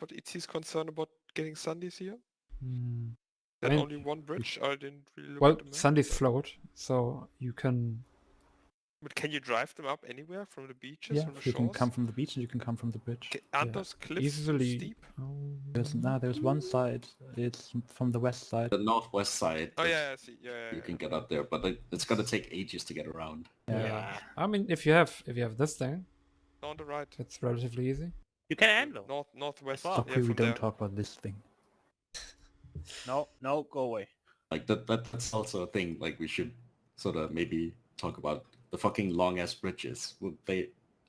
about ET's concern about getting Sundays here? Hmm. That I mean, only one bridge? I didn't really look Well, at the map. Sundays float, so you can... But can you drive them up anywhere from the beaches, Yeah, from the you can shores? come from the beach and you can come from the bridge. Aren't Yeah, those cliffs easily... steep? There's one side. It's from the west side. The northwest side. Oh yeah, I see. Yeah, You can get up there, but it's gonna take ages to get around. Yeah. I mean, if you have this thing, On the right. it's relatively easy. You can handle. Northwest. Wow. Stop Yeah, here, we from don't there. talk about this thing. No, go away. Like that's also a thing. Like we should sort of maybe talk about the fucking long ass bridges.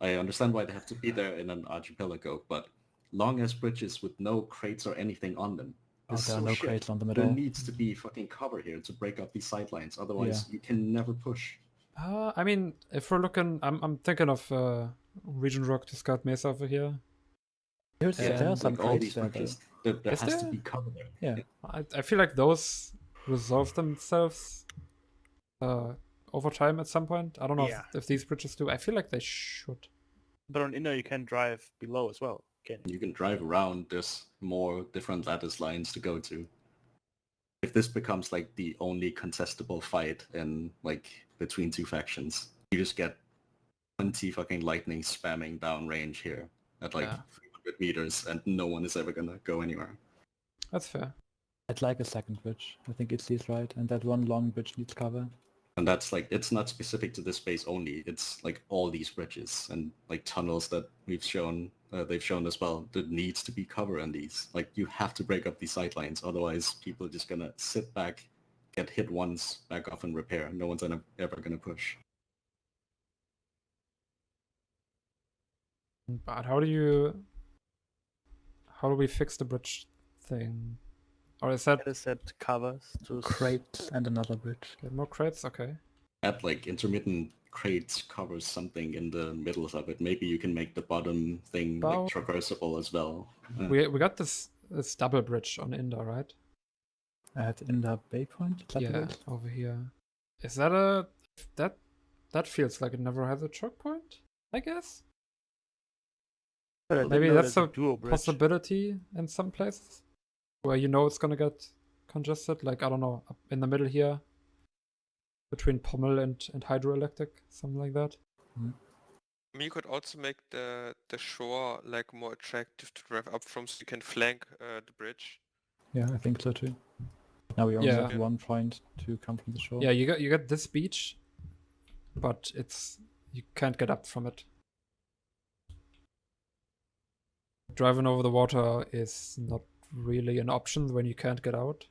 I understand why they have to be there in an archipelago, but long ass bridges with no crates or anything on them. Oh, there are no crates on them at There all. needs to be fucking cover here to break up these sidelines. Otherwise, you can never push. I mean, if we're looking, I'm thinking of Region Rock to Scout Mesa over here. There are some Like all crates these there, though. bridges, there Is has to there? be cover there. Yeah. I feel like those resolve themselves over time at some point. I don't know Yeah. if these bridges do. I feel like they should. But on Inner you can drive below as well. You can drive around. There's more different lattice lines to go to. If this becomes like the only contestable fight in like between two factions, you just get 20 fucking lightning spamming downrange here at like 300 meters, and no one is ever gonna go anywhere. That's fair. I'd like a second bridge. I think it's these right, and that one long bridge needs cover. And that's like, it's not specific to this space only. It's like all these bridges and like tunnels that we've shown, they've shown as well. There needs to be cover in these. Like you have to break up these sightlines. Otherwise people are just gonna sit back, get hit once, back off and repair. No one's ever gonna push. But how do we fix the bridge thing? Or is that Get a set covers to Crates and another bridge. get more crates? Okay. Add like intermittent crates covers something in the middle of it. Maybe you can make the bottom thing like About- traversable as well. We got this double bridge on Inda, right? At Inda Bay Point? Is that the Yeah, base? over here. Is that that feels like it never has a choke point, I guess? But I didn't Maybe know that's there's a dual bridge. possibility in some places where you know it's gonna get congested, like I don't know, up in the middle here between Pommel and hydroelectric, something like that. I mean, you could also make the shore like more attractive to drive up from, so you can flank the bridge. Yeah, I think so too. Now we only Yeah. have one point to come from the shore. Yeah, you got this beach, but you can't get up from it. Driving over the water is not really an option when you can't get out.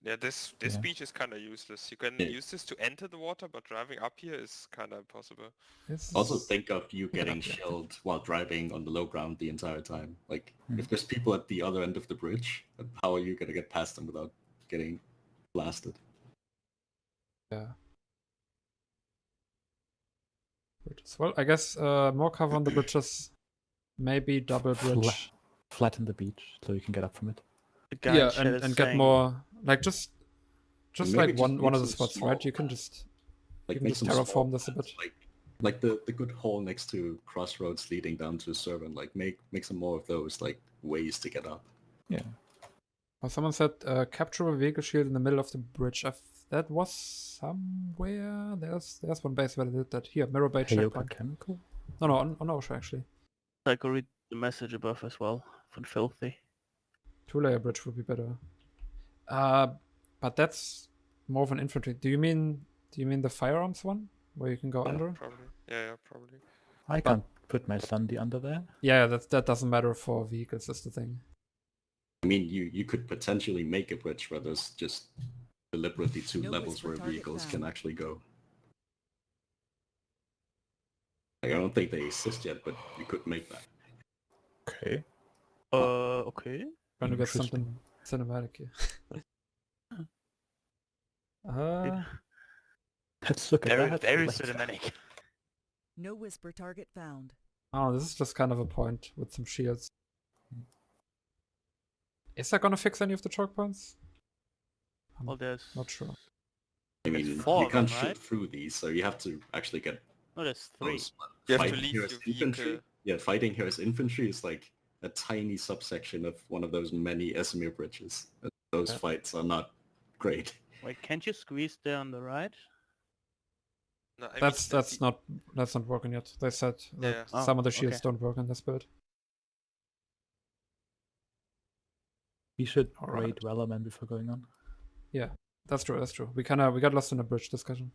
Yeah, this Yeah. beach is kind of useless. You can Yeah. use this to enter the water, but driving up here is kind of impossible. Also think of you getting Yeah. shelled while driving on the low ground the entire time. Like, Hmm. if there's people at the other end of the bridge, how are you gonna get past them without getting blasted? Yeah. Bridges. Well, I guess more cover on the bridges. Maybe double bridge. Flatten the beach so you can get up from it. The guy in Yeah, chat is and get saying- more like just Maybe like just one make of the some spots, small right? You can paths. just Like can make just some small terraform this a bit. paths, like the good hole next to Crossroads leading down to a server. Like make some more of those like ways to get up. Yeah. Well, someone said capture a vehicle shield in the middle of the bridge. That was somewhere. There's one base where they did that. Here, Mirror Bay Heyoka checkpoint. Chemical? No, on Oshur actually. I could read the message above as well from Filthy. 2-layer bridge would be better. But that's more of an infantry. Do you mean the firearms one where you can go Yeah. under? Probably. Yeah, probably. I can't put my Sunday under there. Yeah, that doesn't matter for vehicles. That's the thing. I mean, you could potentially make a bridge where there's just deliberately two No levels whisper where target vehicles found. can actually go. Like, I don't think they exist yet, but you could make that. Okay. Okay. Trying to get Interesting. something cinematic here. Let's look at Very, that. very later. cinematic. No whisper target found. Oh, this is just kind of a point with some shields. Is that gonna fix any of the choke points? I'm Well, there's not sure. I There's mean, four you of them, can't shoot right? through these, so you have to actually get no, there's three. those. You have to Fighting leave here your as infantry. vehicle. Yeah, fighting here as infantry is like a tiny subsection of one of those many Esamir bridges. Those Yeah. fights are not great. Wait, can't you squeeze there on the right? No, I mean, That's not working yet. They said that Yeah. Oh, some of the shields okay. don't work in this build. We should Alright. raid Wellerman before going on. Yeah, that's true. We got lost in a bridge discussion.